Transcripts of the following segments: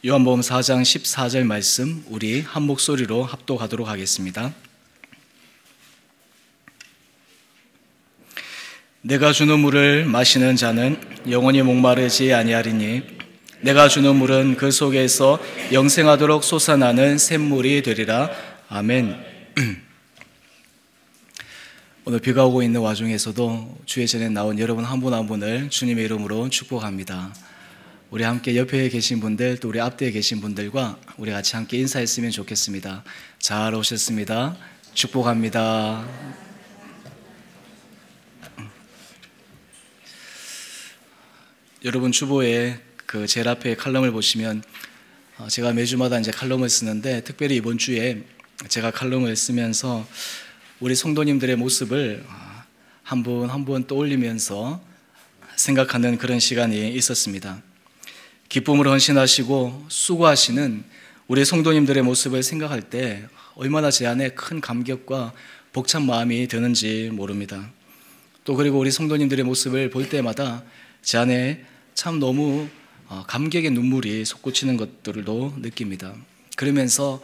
요한복음 4장 14절 말씀 우리 한 목소리로 합독하도록 하겠습니다. 내가 주는 물을 마시는 자는 영원히 목마르지 아니하리니 내가 주는 물은 그 속에서 영생하도록 솟아나는 샘물이 되리라. 아멘. 오늘 비가 오고 있는 와중에서도 주의 전에 나온 여러분 한 분 한 분을 주님의 이름으로 축복합니다. 우리 함께 옆에 계신 분들, 또 우리 앞뒤에 계신 분들과 우리 같이 함께 인사했으면 좋겠습니다. 잘 오셨습니다. 축복합니다. 여러분 주보에 그 제일 앞에 칼럼을 보시면 제가 매주마다 이제 칼럼을 쓰는데, 특별히 이번 주에 제가 칼럼을 쓰면서 우리 성도님들의 모습을 한 분 한 분 떠올리면서 생각하는 그런 시간이 있었습니다. 기쁨으로 헌신하시고 수고하시는 우리 성도님들의 모습을 생각할 때 얼마나 제 안에 큰 감격과 벅찬 마음이 드는지 모릅니다. 또 그리고 우리 성도님들의 모습을 볼 때마다 제 안에 참 너무 감격의 눈물이 솟구치는 것들도 느낍니다. 그러면서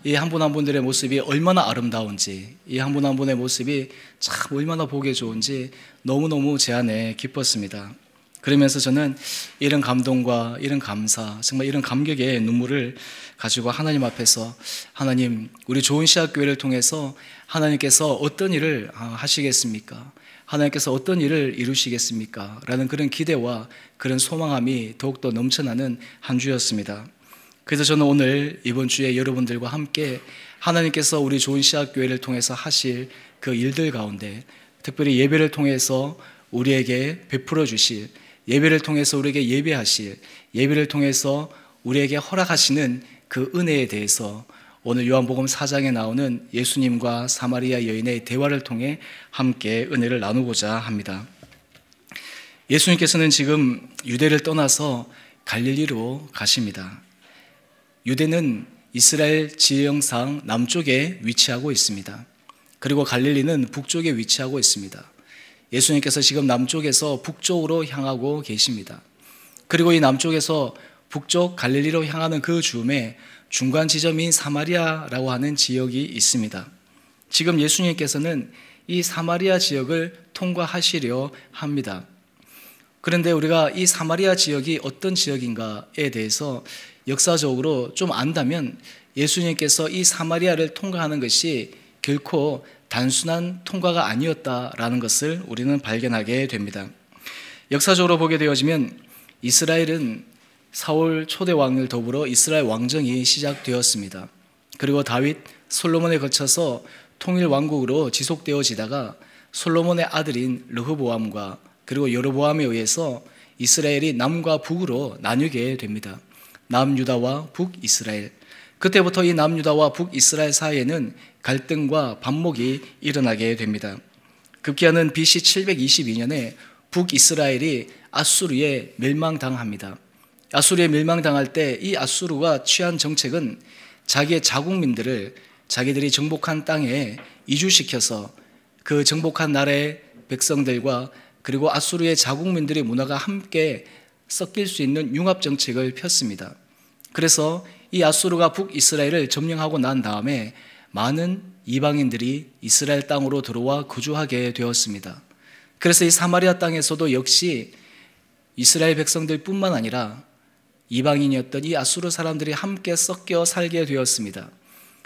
이 한 분 한 분들의 모습이 얼마나 아름다운지, 이 한 분 한 분의 모습이 참 얼마나 보기 좋은지 너무너무 제 안에 기뻤습니다. 그러면서 저는 이런 감동과 이런 감사, 정말 이런 감격의 눈물을 가지고 하나님 앞에서, 하나님, 우리 좋은 시학교회를 통해서 하나님께서 어떤 일을 하시겠습니까? 하나님께서 어떤 일을 이루시겠습니까? 라는 그런 기대와 그런 소망함이 더욱더 넘쳐나는 한 주였습니다. 그래서 저는 오늘 이번 주에 여러분들과 함께 하나님께서 우리 좋은 시학교회를 통해서 하실 그 일들 가운데, 특별히 예배를 통해서 우리에게 베풀어 주실, 예배를 통해서 우리에게 예배하실, 예배를 통해서 우리에게 허락하시는 그 은혜에 대해서 오늘 요한복음 4장에 나오는 예수님과 사마리아 여인의 대화를 통해 함께 은혜를 나누고자 합니다. 예수님께서는 지금 유대를 떠나서 갈릴리로 가십니다. 유대는 이스라엘 지형상 남쪽에 위치하고 있습니다. 그리고 갈릴리는 북쪽에 위치하고 있습니다. 예수님께서 지금 남쪽에서 북쪽으로 향하고 계십니다. 그리고 이 남쪽에서 북쪽 갈릴리로 향하는 그 즈음에 중간 지점인 사마리아라고 하는 지역이 있습니다. 지금 예수님께서는 이 사마리아 지역을 통과하시려 합니다. 그런데 우리가 이 사마리아 지역이 어떤 지역인가에 대해서 역사적으로 좀 안다면, 예수님께서 이 사마리아를 통과하는 것이 결코 단순한 통과가 아니었다라는 것을 우리는 발견하게 됩니다. 역사적으로 보게 되어지면 이스라엘은 사울 초대왕을 더불어 이스라엘 왕정이 시작되었습니다. 그리고 다윗, 솔로몬에 거쳐서 통일왕국으로 지속되어지다가 솔로몬의 아들인 르호보암과 그리고 여로보암에 의해서 이스라엘이 남과 북으로 나뉘게 됩니다. 남유다와 북이스라엘. 그때부터 이 남유다와 북이스라엘 사이에는 갈등과 반목이 일어나게 됩니다. 급기야는 BC 722년에 북이스라엘이 아수르에 멸망당합니다. 아수르에 멸망당할 때 이 아수르가 취한 정책은 자기의 자국민들을 자기들이 정복한 땅에 이주시켜서 그 정복한 나라의 백성들과 그리고 아수르의 자국민들의 문화가 함께 섞일 수 있는 융합 정책을 폈습니다. 그래서 이 아수르가 북이스라엘을 점령하고 난 다음에 많은 이방인들이 이스라엘 땅으로 들어와 거주하게 되었습니다. 그래서 이 사마리아 땅에서도 역시 이스라엘 백성들 뿐만 아니라 이방인이었던 이 아수르 사람들이 함께 섞여 살게 되었습니다.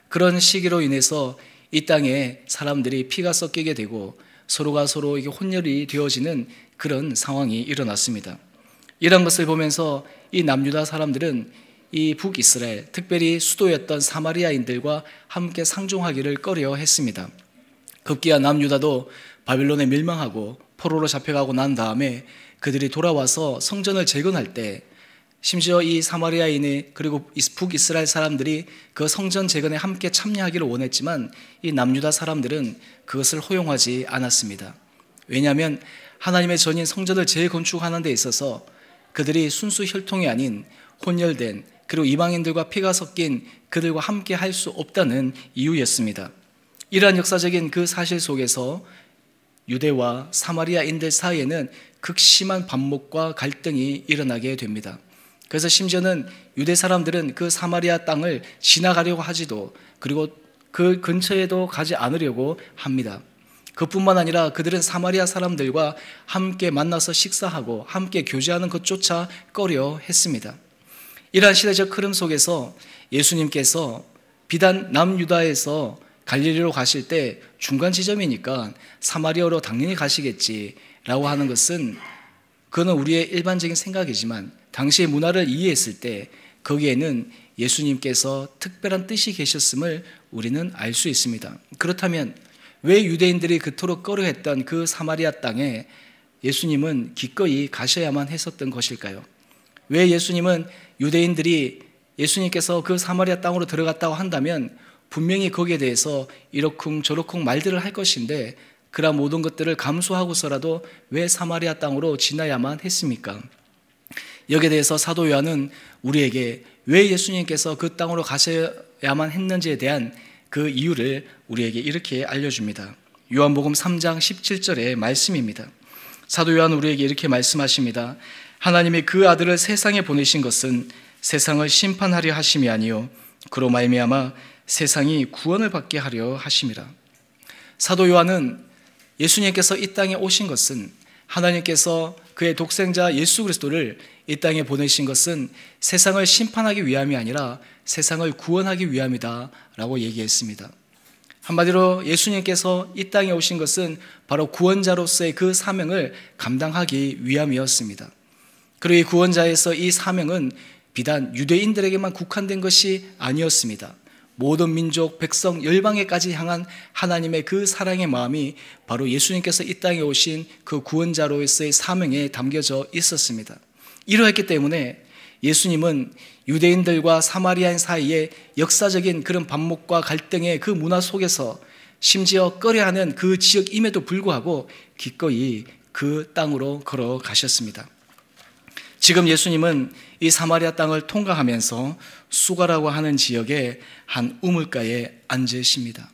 그런 시기로 인해서 이 땅에 사람들이 피가 섞이게 되고 서로가 서로에게 혼혈이 되어지는 그런 상황이 일어났습니다. 이런 것을 보면서 이 남유다 사람들은 이 북이스라엘, 특별히 수도였던 사마리아인들과 함께 상종하기를 꺼려 했습니다. 급기야 남유다도 바빌론에 멸망하고 포로로 잡혀가고 난 다음에 그들이 돌아와서 성전을 재건할 때, 심지어 이 사마리아인이 그리고 북이스라엘 사람들이 그 성전 재건에 함께 참여하기를 원했지만 이 남유다 사람들은 그것을 허용하지 않았습니다. 왜냐하면 하나님의 전인 성전을 재건축하는 데 있어서 그들이 순수 혈통이 아닌 혼혈된, 그리고 이방인들과 피가 섞인 그들과 함께 할 수 없다는 이유였습니다. 이러한 역사적인 그 사실 속에서 유대와 사마리아인들 사이에는 극심한 반목과 갈등이 일어나게 됩니다. 그래서 심지어는 유대 사람들은 그 사마리아 땅을 지나가려고 하지도, 그리고 그 근처에도 가지 않으려고 합니다. 그뿐만 아니라 그들은 사마리아 사람들과 함께 만나서 식사하고 함께 교제하는 것조차 꺼려 했습니다. 이러한 시대적 흐름 속에서 예수님께서 비단 남유다에서 갈릴리로 가실 때 중간 지점이니까 사마리아로 당연히 가시겠지라고 하는 것은, 그거는 우리의 일반적인 생각이지만 당시의 문화를 이해했을 때 거기에는 예수님께서 특별한 뜻이 계셨음을 우리는 알 수 있습니다. 그렇다면 왜 유대인들이 그토록 꺼려했던 그 사마리아 땅에 예수님은 기꺼이 가셔야만 했었던 것일까요? 왜 예수님은 유대인들이 예수님께서 그 사마리아 땅으로 들어갔다고 한다면 분명히 거기에 대해서 이러쿵저러쿵 말들을 할 것인데, 그러한 모든 것들을 감수하고서라도 왜 사마리아 땅으로 지나야만 했습니까? 여기에 대해서 사도 요한은 우리에게 왜 예수님께서 그 땅으로 가셔야만 했는지에 대한 그 이유를 우리에게 이렇게 알려줍니다. 요한복음 3장 17절의 말씀입니다. 사도 요한은 우리에게 이렇게 말씀하십니다. 하나님이 그 아들을 세상에 보내신 것은 세상을 심판하려 하심이 아니요 그로 말미암아 세상이 구원을 받게 하려 하심이라. 사도 요한은 예수님께서 이 땅에 오신 것은, 하나님께서 그의 독생자 예수 그리스도를 이 땅에 보내신 것은 세상을 심판하기 위함이 아니라 세상을 구원하기 위함이다 라고 얘기했습니다. 한마디로 예수님께서 이 땅에 오신 것은 바로 구원자로서의 그 사명을 감당하기 위함이었습니다. 그리고 이 구원자에서 이 사명은 비단 유대인들에게만 국한된 것이 아니었습니다. 모든 민족, 백성, 열방에까지 향한 하나님의 그 사랑의 마음이 바로 예수님께서 이 땅에 오신 그 구원자로서의 사명에 담겨져 있었습니다. 이러했기 때문에 예수님은 유대인들과 사마리아인 사이에 역사적인 그런 반목과 갈등의 그 문화 속에서 심지어 꺼려하는 그 지역임에도 불구하고 기꺼이 그 땅으로 걸어가셨습니다. 지금 예수님은 이 사마리아 땅을 통과하면서 수가라고 하는 지역의 한 우물가에 앉으십니다.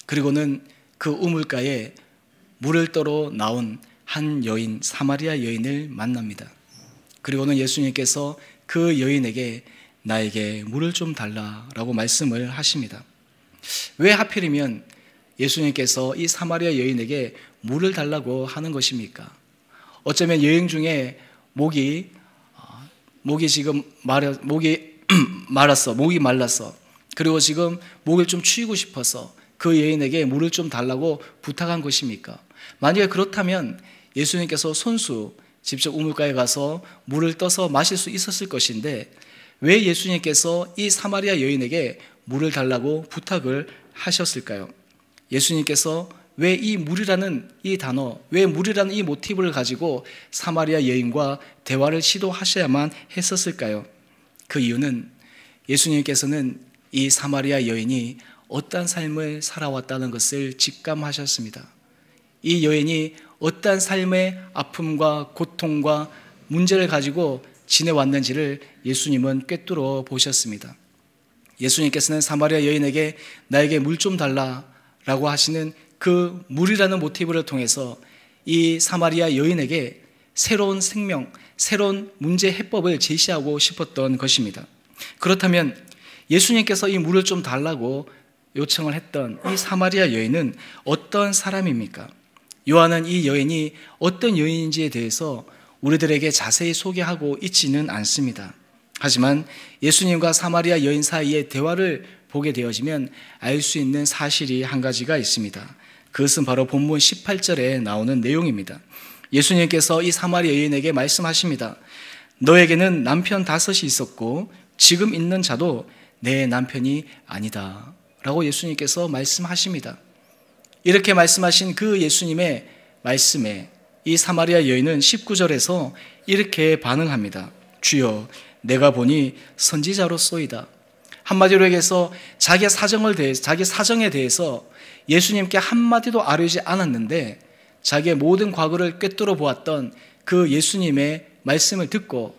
그리고는 그 우물가에 물을 떠러 나온 한 여인, 사마리아 여인을 만납니다. 그리고는 예수님께서 그 여인에게 나에게 물을 좀 달라라고 말씀을 하십니다. 왜 하필이면 예수님께서 이 사마리아 여인에게 물을 달라고 하는 것입니까? 어쩌면 여행 중에 목이 지금 목이 말랐어. 그리고 지금 목을 좀 추이고 싶어서 그 여인에게 물을 좀 달라고 부탁한 것입니까? 만약에 그렇다면 예수님께서 손수 직접 우물가에 가서 물을 떠서 마실 수 있었을 것인데, 왜 예수님께서 이 사마리아 여인에게 물을 달라고 부탁을 하셨을까요? 예수님께서 왜 이 물이라는 이 단어, 왜 물이라는 이 모티브를 가지고 사마리아 여인과 대화를 시도하셔야만 했었을까요? 그 이유는 예수님께서는 이 사마리아 여인이 어떠한 삶을 살아왔다는 것을 직감하셨습니다. 이 여인이 어떠한 삶의 아픔과 고통과 문제를 가지고 지내왔는지를 예수님은 꿰뚫어 보셨습니다. 예수님께서는 사마리아 여인에게 나에게 물 좀 달라라고 하시는 그 물이라는 모티브를 통해서 이 사마리아 여인에게 새로운 생명, 새로운 문제 해법을 제시하고 싶었던 것입니다. 그렇다면 예수님께서 이 물을 좀 달라고 요청을 했던 이 사마리아 여인은 어떤 사람입니까? 요한은 이 여인이 어떤 여인인지에 대해서 우리들에게 자세히 소개하고 있지는 않습니다. 하지만 예수님과 사마리아 여인 사이의 대화를 보게 되어지면 알 수 있는 사실이 한 가지가 있습니다. 그것은 바로 본문 18절에 나오는 내용입니다. 예수님께서 이 사마리아 여인에게 말씀하십니다. 너에게는 남편 5이 있었고 지금 있는 자도 내 남편이 아니다 라고 예수님께서 말씀하십니다. 이렇게 말씀하신 그 예수님의 말씀에 이 사마리아 여인은 19절에서 이렇게 반응합니다. 주여, 내가 보니 선지자로소이다. 한마디로 얘기해서 자기 사정에 대해서 예수님께 한마디도 아뢰지 않았는데 자기의 모든 과거를 꿰뚫어 보았던 그 예수님의 말씀을 듣고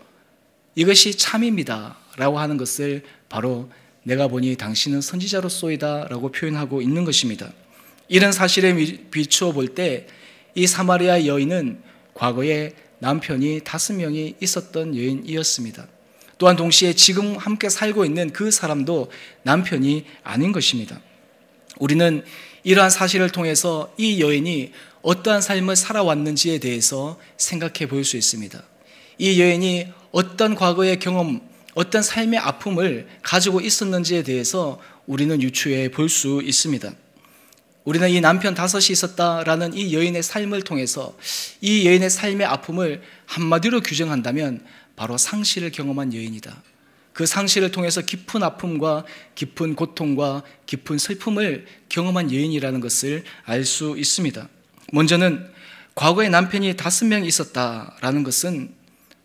이것이 참입니다 라고 하는 것을 바로 내가 보니 당신은 선지자로소이다 라고 표현하고 있는 것입니다. 이런 사실에 비추어 볼 때 이 사마리아 여인은 과거에 남편이 5명이 있었던 여인이었습니다. 또한 동시에 지금 함께 살고 있는 그 사람도 남편이 아닌 것입니다. 우리는 이러한 사실을 통해서 이 여인이 어떠한 삶을 살아왔는지에 대해서 생각해 볼 수 있습니다. 이 여인이 어떤 과거의 경험, 어떤 삶의 아픔을 가지고 있었는지에 대해서 우리는 유추해 볼 수 있습니다. 우리는 이 남편 다섯이 있었다라는 이 여인의 삶을 통해서 이 여인의 삶의 아픔을 한마디로 규정한다면 바로 상실을 경험한 여인이다. 그 상실을 통해서 깊은 아픔과 깊은 고통과 깊은 슬픔을 경험한 여인이라는 것을 알 수 있습니다. 먼저는 과거에 남편이 5명 있었다라는 것은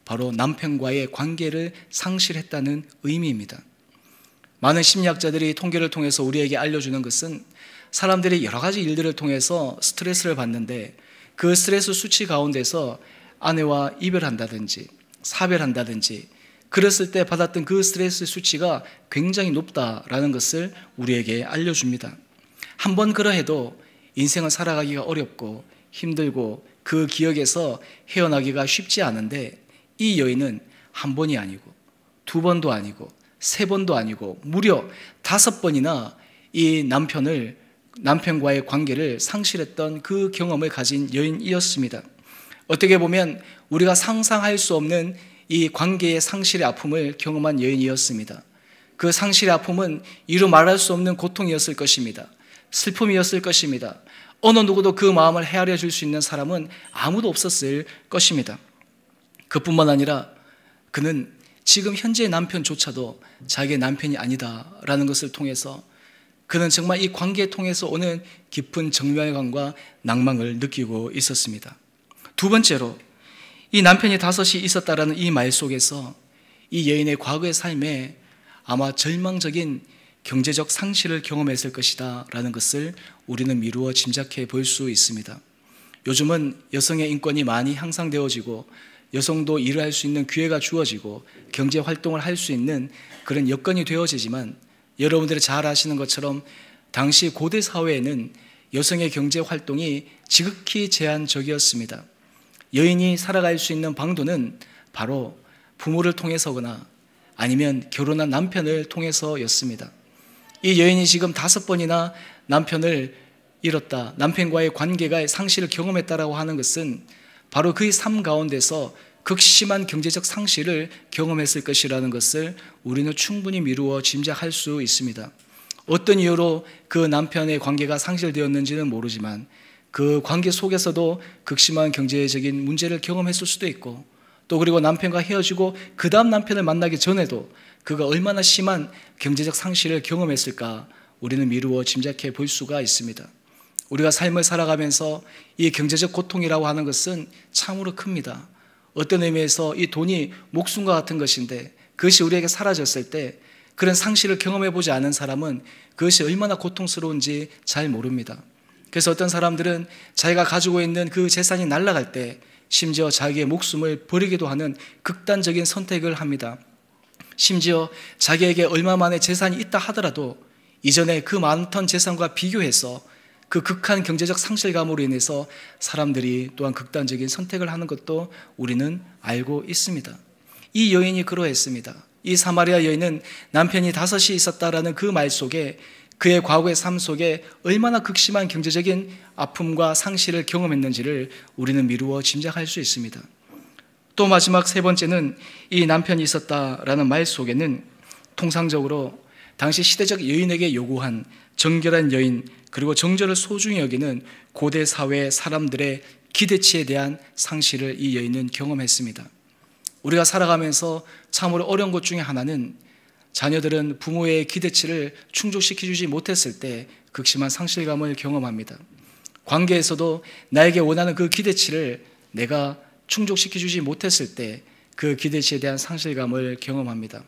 바로 남편과의 관계를 상실했다는 의미입니다. 많은 심리학자들이 통계를 통해서 우리에게 알려주는 것은 사람들이 여러 가지 일들을 통해서 스트레스를 받는데 그 스트레스 수치 가운데서 아내와 이별한다든지 사별한다든지 그랬을 때 받았던 그 스트레스 수치가 굉장히 높다라는 것을 우리에게 알려줍니다. 한번 그러해도 인생을 살아가기가 어렵고 힘들고 그 기억에서 헤어나기가 쉽지 않은데 이 여인은 한 번이 아니고 2번도 아니고 3번도 아니고 무려 5번이나 이 남편과의 관계를 상실했던 그 경험을 가진 여인이었습니다. 어떻게 보면 우리가 상상할 수 없는 이 관계의 상실의 아픔을 경험한 여인이었습니다. 그 상실의 아픔은 이루 말할 수 없는 고통이었을 것입니다. 슬픔이었을 것입니다. 어느 누구도 그 마음을 헤아려 줄 수 있는 사람은 아무도 없었을 것입니다. 그뿐만 아니라 그는 지금 현재의 남편조차도 자기의 남편이 아니다라는 것을 통해서 그는 정말 이 관계를 통해서 오는 깊은 정멸감과 낭망을 느끼고 있었습니다. 2번째로 이 남편이 5이 있었다라는 이 말 속에서 이 여인의 과거의 삶에 아마 절망적인 경제적 상실을 경험했을 것이다 라는 것을 우리는 미루어 짐작해 볼 수 있습니다. 요즘은 여성의 인권이 많이 향상되어지고 여성도 일을 할 수 있는 기회가 주어지고 경제 활동을 할 수 있는 그런 여건이 되어지지만 여러분들이 잘 아시는 것처럼 당시 고대 사회에는 여성의 경제 활동이 지극히 제한적이었습니다. 여인이 살아갈 수 있는 방도는 바로 부모를 통해서거나 아니면 결혼한 남편을 통해서였습니다. 이 여인이 지금 5번이나 남편을 잃었다, 남편과의 관계가 상실을 경험했다라고 하는 것은 바로 그의 삶 가운데서 극심한 경제적 상실을 경험했을 것이라는 것을 우리는 충분히 미루어 짐작할 수 있습니다. 어떤 이유로 그 남편의 관계가 상실되었는지는 모르지만 그 관계 속에서도 극심한 경제적인 문제를 경험했을 수도 있고 또 그리고 남편과 헤어지고 그 다음 남편을 만나기 전에도 그가 얼마나 심한 경제적 상실을 경험했을까 우리는 미루어 짐작해 볼 수가 있습니다. 우리가 삶을 살아가면서 이 경제적 고통이라고 하는 것은 참으로 큽니다. 어떤 의미에서 이 돈이 목숨과 같은 것인데 그것이 우리에게 사라졌을 때 그런 상실을 경험해 보지 않은 사람은 그것이 얼마나 고통스러운지 잘 모릅니다. 그래서 어떤 사람들은 자기가 가지고 있는 그 재산이 날아갈 때 심지어 자기의 목숨을 버리기도 하는 극단적인 선택을 합니다. 심지어 자기에게 얼마만의 재산이 있다 하더라도 이전에 그 많던 재산과 비교해서 그 극한 경제적 상실감으로 인해서 사람들이 또한 극단적인 선택을 하는 것도 우리는 알고 있습니다. 이 여인이 그러했습니다. 이 사마리아 여인은 남편이 5이 있었다라는 그 말 속에 그의 과거의 삶 속에 얼마나 극심한 경제적인 아픔과 상실을 경험했는지를 우리는 미루어 짐작할 수 있습니다. 또 마지막 3번째는 이 남편이 있었다라는 말 속에는 통상적으로 당시 시대적 여인에게 요구한 정결한 여인 그리고 정절을 소중히 여기는 고대 사회 사람들의 기대치에 대한 상실을 이 여인은 경험했습니다. 우리가 살아가면서 참으로 어려운 것 중에 하나는 자녀들은 부모의 기대치를 충족시켜주지 못했을 때 극심한 상실감을 경험합니다. 관계에서도 나에게 원하는 그 기대치를 내가 충족시켜주지 못했을 때 그 기대치에 대한 상실감을 경험합니다.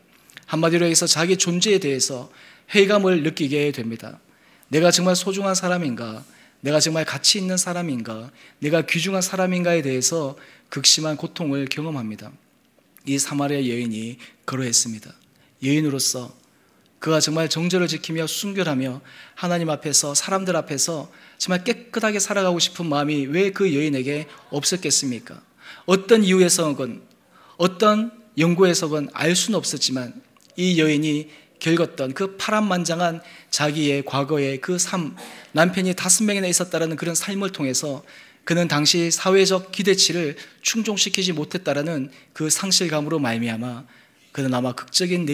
한마디로 해서 자기 존재에 대해서 회의감을 느끼게 됩니다. 내가 정말 소중한 사람인가? 내가 정말 가치 있는 사람인가? 내가 귀중한 사람인가에 대해서 극심한 고통을 경험합니다. 이 사마리아 여인이 그러했습니다. 여인으로서 그가 정말 정절을 지키며 순결하며 하나님 앞에서 사람들 앞에서 정말 깨끗하게 살아가고 싶은 마음이 왜 그 여인에게 없었겠습니까? 어떤 이유에서건 어떤 연구 해석은 알 수는 없었지만 이 여인이 겪었던 그 파란만장한 자기의 과거의 그 삶, 남편이 5명이나 있었다라는 그런 삶을 통해서 그는 당시 사회적 기대치를 충족시키지 못했다라는 그 상실감으로 말미암아 그는 아마 극적인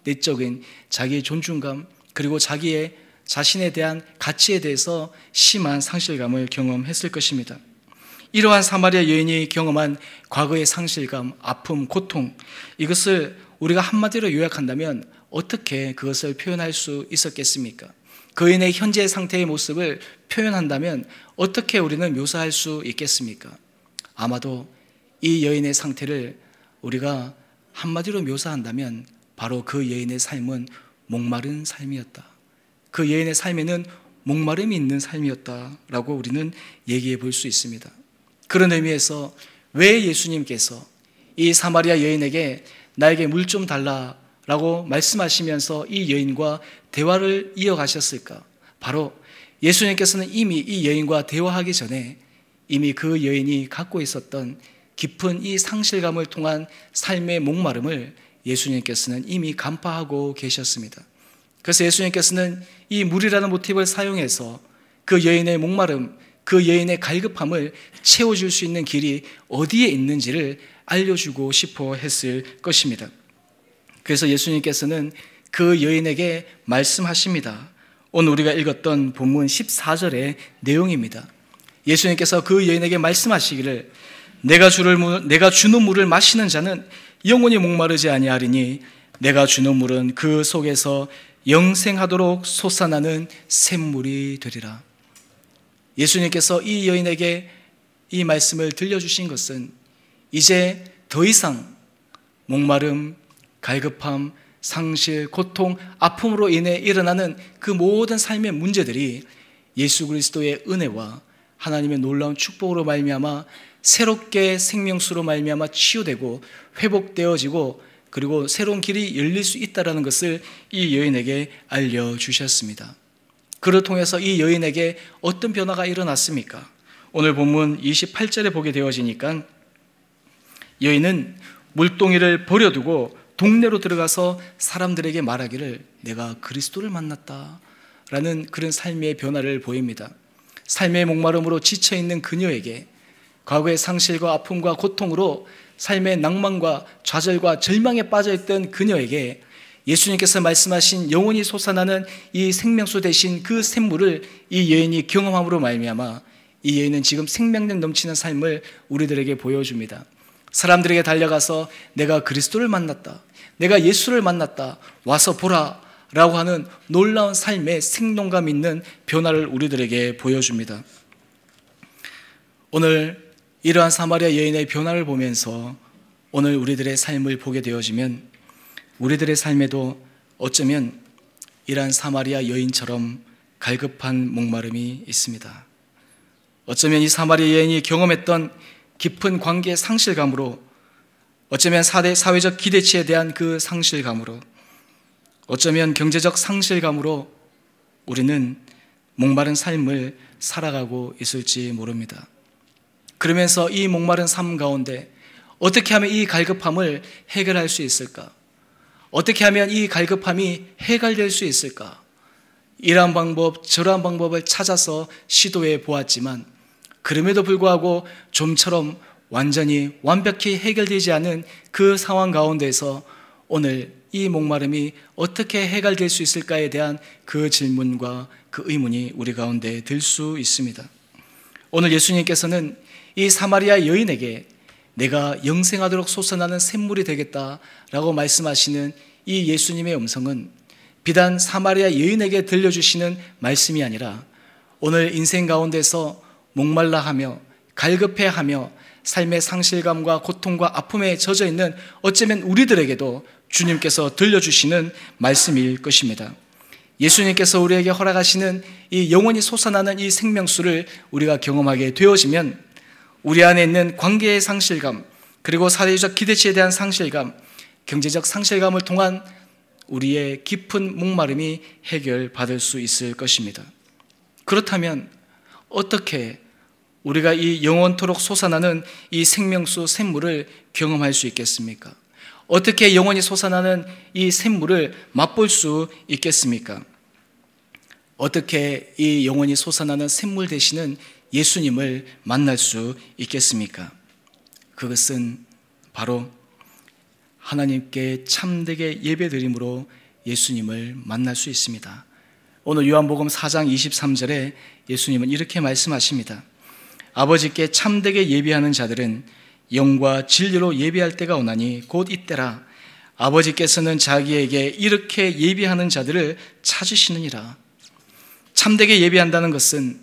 내적인 자기의 존중감, 그리고 자기의 자신에 대한 가치에 대해서 심한 상실감을 경험했을 것입니다. 이러한 사마리아 여인이 경험한 과거의 상실감, 아픔, 고통, 이것을 우리가 한마디로 요약한다면 어떻게 그것을 표현할 수 있었겠습니까? 그인의 현재 상태의 모습을 표현한다면 어떻게 우리는 묘사할 수 있겠습니까? 아마도 이 여인의 상태를 우리가 한마디로 묘사한다면 바로 그 여인의 삶은 목마른 삶이었다. 그 여인의 삶에는 목마름이 있는 삶이었다라고 우리는 얘기해 볼 수 있습니다. 그런 의미에서 왜 예수님께서 이 사마리아 여인에게 나에게 물 좀 달라라고 말씀하시면서 이 여인과 대화를 이어가셨을까? 바로 예수님께서는 이미 이 여인과 대화하기 전에 이미 그 여인이 갖고 있었던 깊은 이 상실감을 통한 삶의 목마름을 예수님께서는 이미 간파하고 계셨습니다. 그래서 예수님께서는 이 물이라는 모티브를 사용해서 그 여인의 목마름, 그 여인의 갈급함을 채워줄 수 있는 길이 어디에 있는지를 알려주고 싶어 했을 것입니다. 그래서 예수님께서는 그 여인에게 말씀하십니다. 오늘 우리가 읽었던 본문 14절의 내용입니다. 예수님께서 그 여인에게 말씀하시기를 내가 주는 물을 마시는 자는 영원히 목마르지 아니하리니 내가 주는 물은 그 속에서 영생하도록 솟아나는 샘물이 되리라. 예수님께서 이 여인에게 이 말씀을 들려주신 것은 이제 더 이상 목마름, 갈급함, 상실, 고통, 아픔으로 인해 일어나는 그 모든 삶의 문제들이 예수 그리스도의 은혜와 하나님의 놀라운 축복으로 말미암아 새롭게 생명수로 말미암아 치유되고 회복되어지고 그리고 새로운 길이 열릴 수 있다는 것을 이 여인에게 알려주셨습니다. 그를 통해서 이 여인에게 어떤 변화가 일어났습니까? 오늘 본문 28절에 보게 되어지니까 여인은 물동이를 버려두고 동네로 들어가서 사람들에게 말하기를 내가 그리스도를 만났다 라는 그런 삶의 변화를 보입니다. 삶의 목마름으로 지쳐있는 그녀에게 과거의 상실과 아픔과 고통으로 삶의 낭만과 좌절과 절망에 빠져있던 그녀에게 예수님께서 말씀하신 영원히 솟아나는 이 생명수 대신 그 샘물을 이 여인이 경험함으로 말미암아 이 여인은 지금 생명력 넘치는 삶을 우리들에게 보여줍니다. 사람들에게 달려가서 내가 그리스도를 만났다, 내가 예수를 만났다, 와서 보라 라고 하는 놀라운 삶의 생동감 있는 변화를 우리들에게 보여줍니다. 오늘 이러한 사마리아 여인의 변화를 보면서 오늘 우리들의 삶을 보게 되어지면 우리들의 삶에도 어쩌면 이러한 사마리아 여인처럼 갈급한 목마름이 있습니다. 어쩌면 이 사마리아 여인이 경험했던 깊은 관계의 상실감으로, 어쩌면 사회적 기대치에 대한 그 상실감으로, 어쩌면 경제적 상실감으로 우리는 목마른 삶을 살아가고 있을지 모릅니다. 그러면서 이 목마른 삶 가운데 어떻게 하면 이 갈급함을 해결할 수 있을까? 어떻게 하면 이 갈급함이 해결될 수 있을까? 이러한 방법, 저러한 방법을 찾아서 시도해 보았지만 그럼에도 불구하고 좀처럼 완전히 완벽히 해결되지 않은 그 상황 가운데서 오늘 이 목마름이 어떻게 해결될 수 있을까에 대한 그 질문과 그 의문이 우리 가운데 들 수 있습니다. 오늘 예수님께서는 이 사마리아 여인에게 내가 영생하도록 솟아나는 샘물이 되겠다라고 말씀하시는 이 예수님의 음성은 비단 사마리아 여인에게 들려주시는 말씀이 아니라 오늘 인생 가운데서 목말라하며 갈급해하며 삶의 상실감과 고통과 아픔에 젖어 있는 어쩌면 우리들에게도 주님께서 들려주시는 말씀일 것입니다. 예수님께서 우리에게 허락하시는 이 영원히 솟아나는 이 생명수를 우리가 경험하게 되어지면 우리 안에 있는 관계의 상실감, 그리고 사회적 기대치에 대한 상실감, 경제적 상실감을 통한 우리의 깊은 목마름이 해결받을 수 있을 것입니다. 그렇다면 어떻게 우리가 이 영원토록 솟아나는 이 생명수 샘물을 경험할 수 있겠습니까? 어떻게 영원히 솟아나는 이 샘물을 맛볼 수 있겠습니까? 어떻게 이 영원히 솟아나는 샘물 되시는 예수님을 만날 수 있겠습니까? 그것은 바로 하나님께 참되게 예배드림으로 예수님을 만날 수 있습니다. 오늘 요한복음 4장 23절에 예수님은 이렇게 말씀하십니다. 아버지께 참되게 예배하는 자들은 영과 진리로 예배할 때가 오나니 곧 이때라. 아버지께서는 자기에게 이렇게 예배하는 자들을 찾으시느니라. 참되게 예배한다는 것은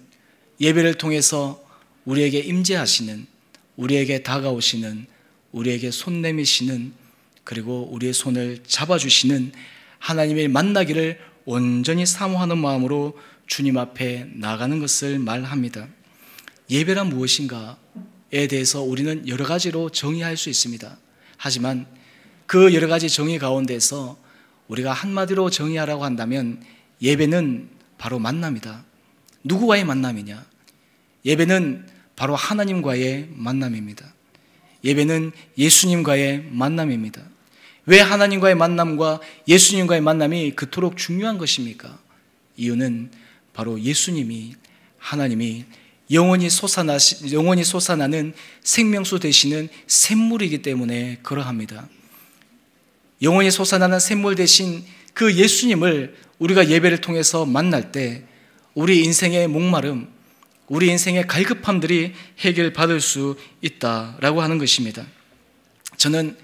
예배를 통해서 우리에게 임재하시는, 우리에게 다가오시는, 우리에게 손 내미시는, 그리고 우리의 손을 잡아주시는 하나님의 만나기를 온전히 사모하는 마음으로 주님 앞에 나가는 것을 말합니다. 예배란 무엇인가에 대해서 우리는 여러 가지로 정의할 수 있습니다. 하지만 그 여러 가지 정의 가운데서 우리가 한마디로 정의하라고 한다면 예배는 바로 만남이다. 누구와의 만남이냐? 예배는 바로 하나님과의 만남입니다. 예배는 예수님과의 만남입니다. 왜 하나님과의 만남과 예수님과의 만남이 그토록 중요한 것입니까? 이유는 바로 예수님이, 하나님이 영원히 솟아나는 생명수 되시는 샘물이기 때문에 그러합니다. 영원히 솟아나는 샘물 되신 그 예수님을 우리가 예배를 통해서 만날 때 우리 인생의 목마름, 우리 인생의 갈급함들이 해결받을 수 있다라고 하는 것입니다. 저는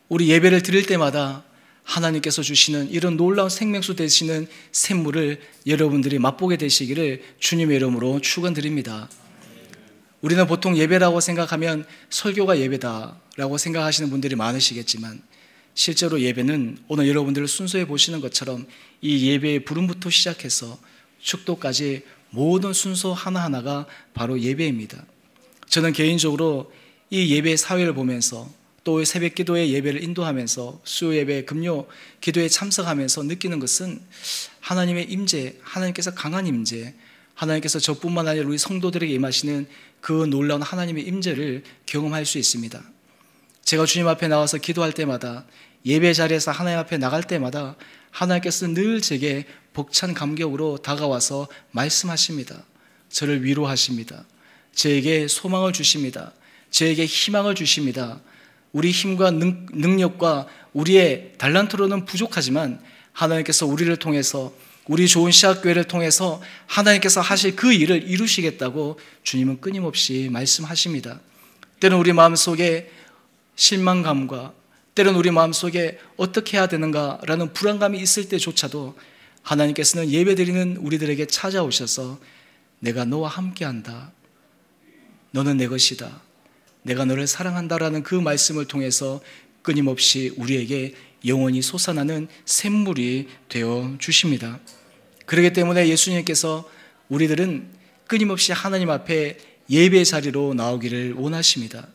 우리 예배를 드릴 때마다 하나님께서 주시는 이런 놀라운 생명수 되시는 샘물을 여러분들이 맛보게 되시기를 주님의 이름으로 축원드립니다. 우리는 보통 예배라고 생각하면 설교가 예배다라고 생각하시는 분들이 많으시겠지만 실제로 예배는 오늘 여러분들 순서에 보시는 것처럼 이 예배의 부름부터 시작해서 축도까지 모든 순서 하나하나가 바로 예배입니다. 저는 개인적으로 이 예배 사회를 보면서 또 새벽 기도의 예배를 인도하면서 수요 예배, 금요 기도에 참석하면서 느끼는 것은 하나님의 임재, 하나님께서 강한 임재, 하나님께서 저뿐만 아니라 우리 성도들에게 임하시는 그 놀라운 하나님의 임재를 경험할 수 있습니다. 제가 주님 앞에 나와서 기도할 때마다, 예배 자리에서 하나님 앞에 나갈 때마다 하나님께서 늘 제게 벅찬 감격으로 다가와서 말씀하십니다. 저를 위로하십니다. 저에게 소망을 주십니다. 저에게 희망을 주십니다. 우리 힘과 능력과 우리의 달란트로는 부족하지만 하나님께서 우리를 통해서, 우리 좋은 시학교회를 통해서 하나님께서 하실 그 일을 이루시겠다고 주님은 끊임없이 말씀하십니다. 때는 우리 마음속에 실망감과 때는 우리 마음속에 어떻게 해야 되는가라는 불안감이 있을 때조차도 하나님께서는 예배드리는 우리들에게 찾아오셔서 내가 너와 함께한다. 너는 내 것이다. 내가 너를 사랑한다라는 그 말씀을 통해서 끊임없이 우리에게 영원히 솟아나는 샘물이 되어 주십니다. 그렇기 때문에 예수님께서 우리들은 끊임없이 하나님 앞에 예배 자리로 나오기를 원하십니다.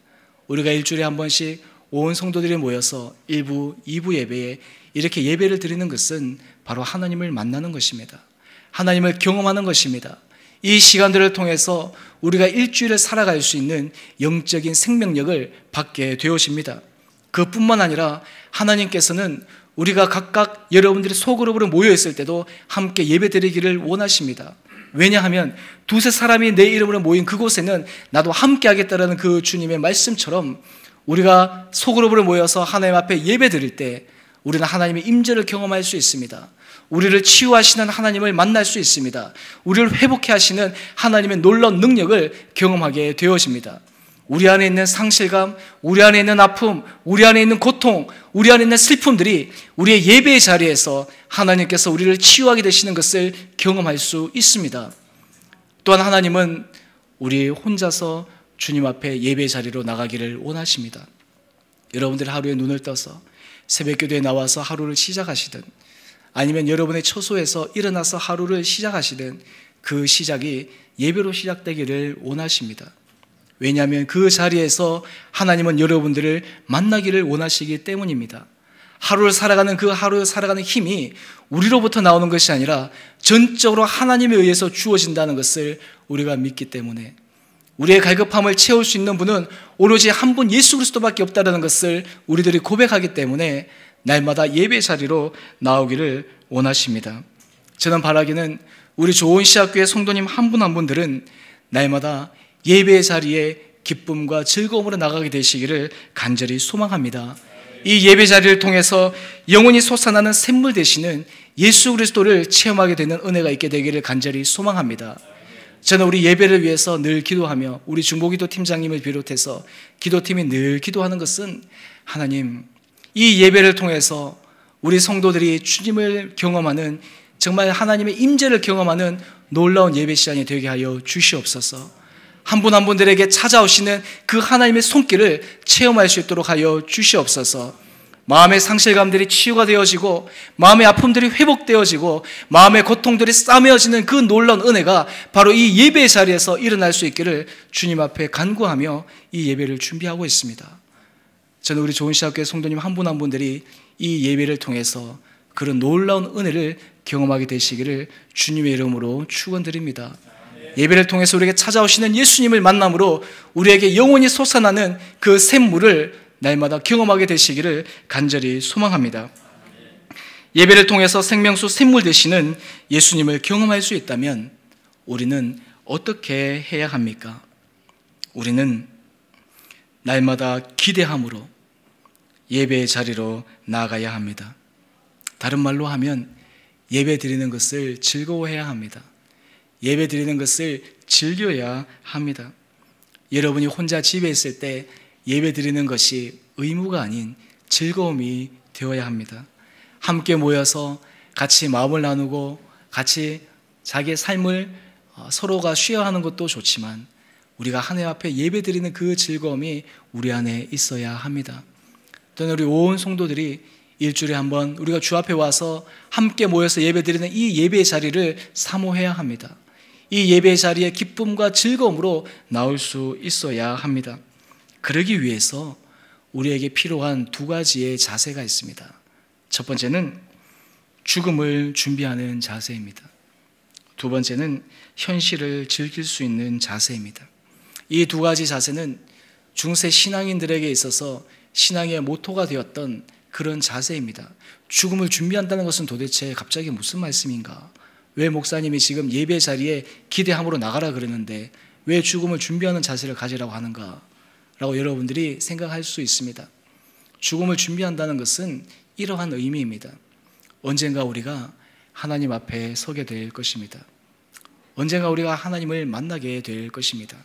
우리가 일주일에 한 번씩 온 성도들이 모여서 1부, 2부 예배에 이렇게 예배를 드리는 것은 바로 하나님을 만나는 것입니다. 하나님을 경험하는 것입니다. 이 시간들을 통해서 우리가 일주일을 살아갈 수 있는 영적인 생명력을 받게 되어집니다. 그뿐만 아니라 하나님께서는 우리가 각각 여러분들이 소그룹으로 모여있을 때도 함께 예배드리기를 원하십니다. 왜냐하면 두세 사람이 내 이름으로 모인 그곳에는 나도 함께 하겠다라는 그 주님의 말씀처럼 우리가 소그룹으로 모여서 하나님 앞에 예배드릴 때 우리는 하나님의 임재를 경험할 수 있습니다. 우리를 치유하시는 하나님을 만날 수 있습니다. 우리를 회복해 하시는 하나님의 놀라운 능력을 경험하게 되어집니다. 우리 안에 있는 상실감, 우리 안에 있는 아픔, 우리 안에 있는 고통, 우리 안에 있는 슬픔들이 우리의 예배의 자리에서 하나님께서 우리를 치유하게 되시는 것을 경험할 수 있습니다. 또한 하나님은 우리 혼자서 주님 앞에 예배의 자리로 나가기를 원하십니다. 여러분들 하루에 눈을 떠서 새벽 기도에 나와서 하루를 시작하시든 아니면 여러분의 처소에서 일어나서 하루를 시작하시든 그 시작이 예배로 시작되기를 원하십니다. 왜냐하면 그 자리에서 하나님은 여러분들을 만나기를 원하시기 때문입니다. 하루를 살아가는 그 하루를 살아가는 힘이 우리로부터 나오는 것이 아니라 전적으로 하나님에 의해서 주어진다는 것을 우리가 믿기 때문에 우리의 갈급함을 채울 수 있는 분은 오로지 한 분 예수 그리스도밖에 없다는 것을 우리들이 고백하기 때문에 날마다 예배 자리로 나오기를 원하십니다. 저는 바라기는 우리 좋은 시학교의 성도님 한 분 한 분들은 날마다 예배 자리에 기쁨과 즐거움으로 나가게 되시기를 간절히 소망합니다. 이 예배 자리를 통해서 영원히 솟아나는 샘물 되시는 예수 그리스도를 체험하게 되는 은혜가 있게 되기를 간절히 소망합니다. 저는 우리 예배를 위해서 늘 기도하며 우리 중보기도 팀장님을 비롯해서 기도팀이 늘 기도하는 것은 하나님, 이 예배를 통해서 우리 성도들이 주님을 경험하는, 정말 하나님의 임재를 경험하는 놀라운 예배 시간이 되게 하여 주시옵소서. 한 분 한 분들에게 찾아오시는 그 하나님의 손길을 체험할 수 있도록 하여 주시옵소서. 마음의 상실감들이 치유가 되어지고 마음의 아픔들이 회복되어지고 마음의 고통들이 싸매어지는 그 놀라운 은혜가 바로 이 예배의 자리에서 일어날 수 있기를 주님 앞에 간구하며 이 예배를 준비하고 있습니다. 저는 우리 좋은 시학교의 성도님 한 분 한 분들이 이 예배를 통해서 그런 놀라운 은혜를 경험하게 되시기를 주님의 이름으로 축원드립니다. 예배를 통해서 우리에게 찾아오시는 예수님을 만남으로 우리에게 영원히 솟아나는 그 샘물을 날마다 경험하게 되시기를 간절히 소망합니다. 예배를 통해서 생명수 샘물 되시는 예수님을 경험할 수 있다면 우리는 어떻게 해야 합니까? 우리는 날마다 기대함으로 예배의 자리로 나아가야 합니다. 다른 말로 하면 예배 드리는 것을 즐거워해야 합니다. 예배 드리는 것을 즐겨야 합니다. 여러분이 혼자 집에 있을 때 예배 드리는 것이 의무가 아닌 즐거움이 되어야 합니다. 함께 모여서 같이 마음을 나누고 같이 자기의 삶을 서로가 쉐어하는 것도 좋지만 우리가 하나님 앞에 예배 드리는 그 즐거움이 우리 안에 있어야 합니다. 또는 우리 온 성도들이 일주일에 한 번 우리가 주 앞에 와서 함께 모여서 예배 드리는 이 예배의 자리를 사모해야 합니다. 이 예배의 자리에 기쁨과 즐거움으로 나올 수 있어야 합니다. 그러기 위해서 우리에게 필요한 두 가지의 자세가 있습니다. 첫 번째는 죽음을 준비하는 자세입니다. 두 번째는 현실을 즐길 수 있는 자세입니다. 이 두 가지 자세는 중세 신앙인들에게 있어서 신앙의 모토가 되었던 그런 자세입니다. 죽음을 준비한다는 것은 도대체 갑자기 무슨 말씀인가? 왜 목사님이 지금 예배 자리에 기대함으로 나가라 그러는데 왜 죽음을 준비하는 자세를 가지라고 하는가? 라고 여러분들이 생각할 수 있습니다. 죽음을 준비한다는 것은 이러한 의미입니다. 언젠가 우리가 하나님 앞에 서게 될 것입니다. 언젠가 우리가 하나님을 만나게 될 것입니다.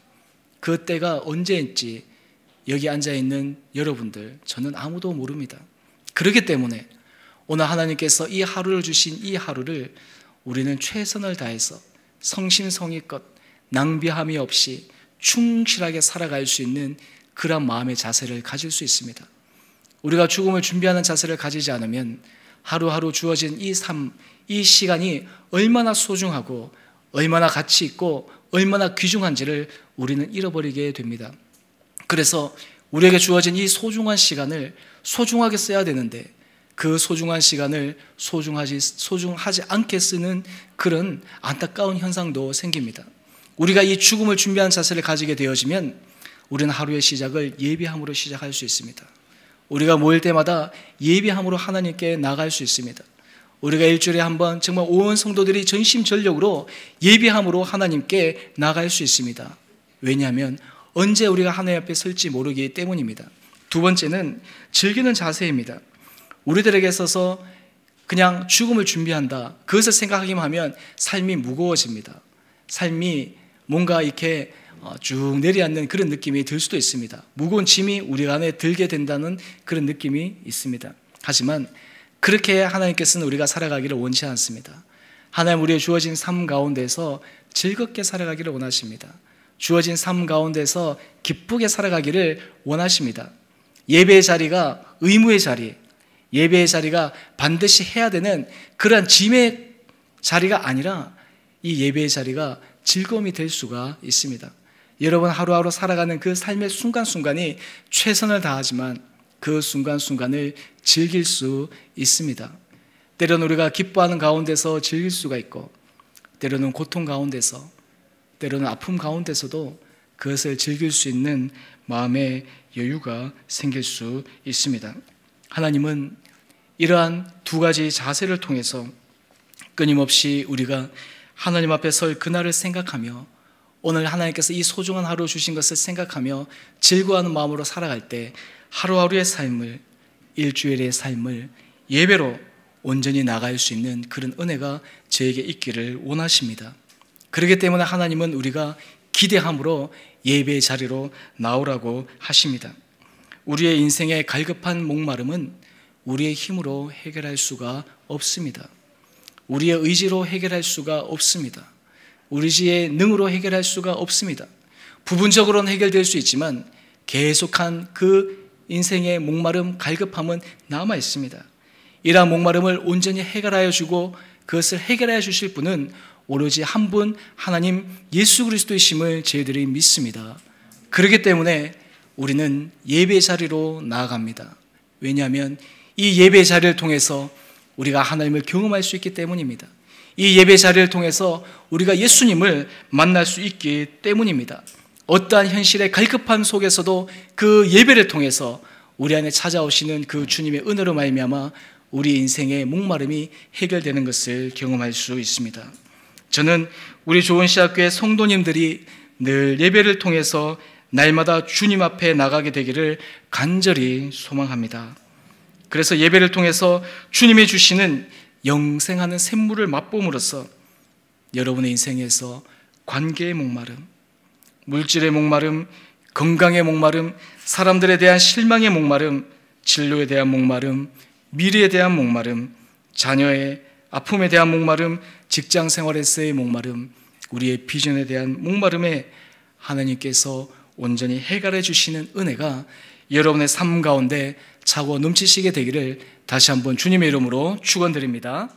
그 때가 언제인지 여기 앉아있는 여러분들, 저는 아무도 모릅니다. 그렇기 때문에 오늘 하나님께서 이 하루를 주신 이 하루를 우리는 최선을 다해서 성심성의껏 낭비함이 없이 충실하게 살아갈 수 있는 그런 마음의 자세를 가질 수 있습니다. 우리가 죽음을 준비하는 자세를 가지지 않으면 하루하루 주어진 이 삶, 이 시간이 얼마나 소중하고 얼마나 가치 있고 얼마나 귀중한지를 우리는 잃어버리게 됩니다. 그래서 우리에게 주어진 이 소중한 시간을 소중하게 써야 되는데 그 소중한 시간을 소중하지 않게 쓰는 그런 안타까운 현상도 생깁니다. 우리가 이 죽음을 준비하는 자세를 가지게 되어지면 우리는 하루의 시작을 예배함으로 시작할 수 있습니다. 우리가 모일 때마다 예배함으로 하나님께 나갈 수 있습니다. 우리가 일주일에 한 번 정말 온 성도들이 전심전력으로 예배함으로 하나님께 나갈 수 있습니다. 왜냐하면 언제 우리가 하나님 앞에 설지 모르기 때문입니다. 두 번째는 즐기는 자세입니다. 우리들에게 있어서 그냥 죽음을 준비한다, 그것을 생각하기만 하면 삶이 무거워집니다. 삶이 뭔가 이렇게 쭉 내려앉는 그런 느낌이 들 수도 있습니다. 무거운 짐이 우리 안에 들게 된다는 그런 느낌이 있습니다. 하지만 그렇게 하나님께서는 우리가 살아가기를 원치 않습니다. 하나님 우리의 주어진 삶 가운데서 즐겁게 살아가기를 원하십니다. 주어진 삶 가운데서 기쁘게 살아가기를 원하십니다. 예배의 자리가 의무의 자리, 예배의 자리가 반드시 해야 되는 그러한 짐의 자리가 아니라 이 예배의 자리가 즐거움이 될 수가 있습니다. 여러분 하루하루 살아가는 그 삶의 순간순간이 최선을 다하지만 그 순간순간을 즐길 수 있습니다. 때로는 우리가 기뻐하는 가운데서 즐길 수가 있고 때로는 고통 가운데서 때로는 아픔 가운데서도 그것을 즐길 수 있는 마음의 여유가 생길 수 있습니다. 하나님은 이러한 두 가지 자세를 통해서 끊임없이 우리가 하나님 앞에 설 그날을 생각하며 오늘 하나님께서 이 소중한 하루 주신 것을 생각하며 즐거워하는 마음으로 살아갈 때 하루하루의 삶을, 일주일의 삶을 예배로 온전히 나갈 수 있는 그런 은혜가 저에게 있기를 원하십니다. 그렇기 때문에 하나님은 우리가 기대함으로 예배의 자리로 나오라고 하십니다. 우리의 인생의 갈급한 목마름은 우리의 힘으로 해결할 수가 없습니다. 우리의 의지로 해결할 수가 없습니다. 우리의 능으로 해결할 수가 없습니다. 부분적으로는 해결될 수 있지만 계속한 그 인생의 목마름, 갈급함은 남아 있습니다. 이러한 목마름을 온전히 해결하여 주고 그것을 해결하여 주실 분은 오로지 한 분 하나님 예수 그리스도이심을 저희들이 믿습니다. 그렇기 때문에 우리는 예배 자리로 나아갑니다. 왜냐하면 이 예배 자리를 통해서 우리가 하나님을 경험할 수 있기 때문입니다. 이 예배 자리를 통해서 우리가 예수님을 만날 수 있기 때문입니다. 어떠한 현실의 갈급함 속에서도 그 예배를 통해서 우리 안에 찾아오시는 그 주님의 은혜로 말미암아 우리 인생의 목마름이 해결되는 것을 경험할 수 있습니다. 저는 우리 좋은시학교의 성도님들이 늘 예배를 통해서 날마다 주님 앞에 나가게 되기를 간절히 소망합니다. 그래서 예배를 통해서 주님이 주시는 영생하는 샘물을 맛봄으로써 여러분의 인생에서 관계의 목마름, 물질의 목마름, 건강의 목마름, 사람들에 대한 실망의 목마름, 진로에 대한 목마름, 미래에 대한 목마름, 자녀의 아픔에 대한 목마름, 직장 생활에서의 목마름, 우리의 비전에 대한 목마름에 하나님께서 온전히 해결해 주시는 은혜가 여러분의 삶 가운데 차고 넘치시게 되기를 다시 한번 주님의 이름으로 축원드립니다.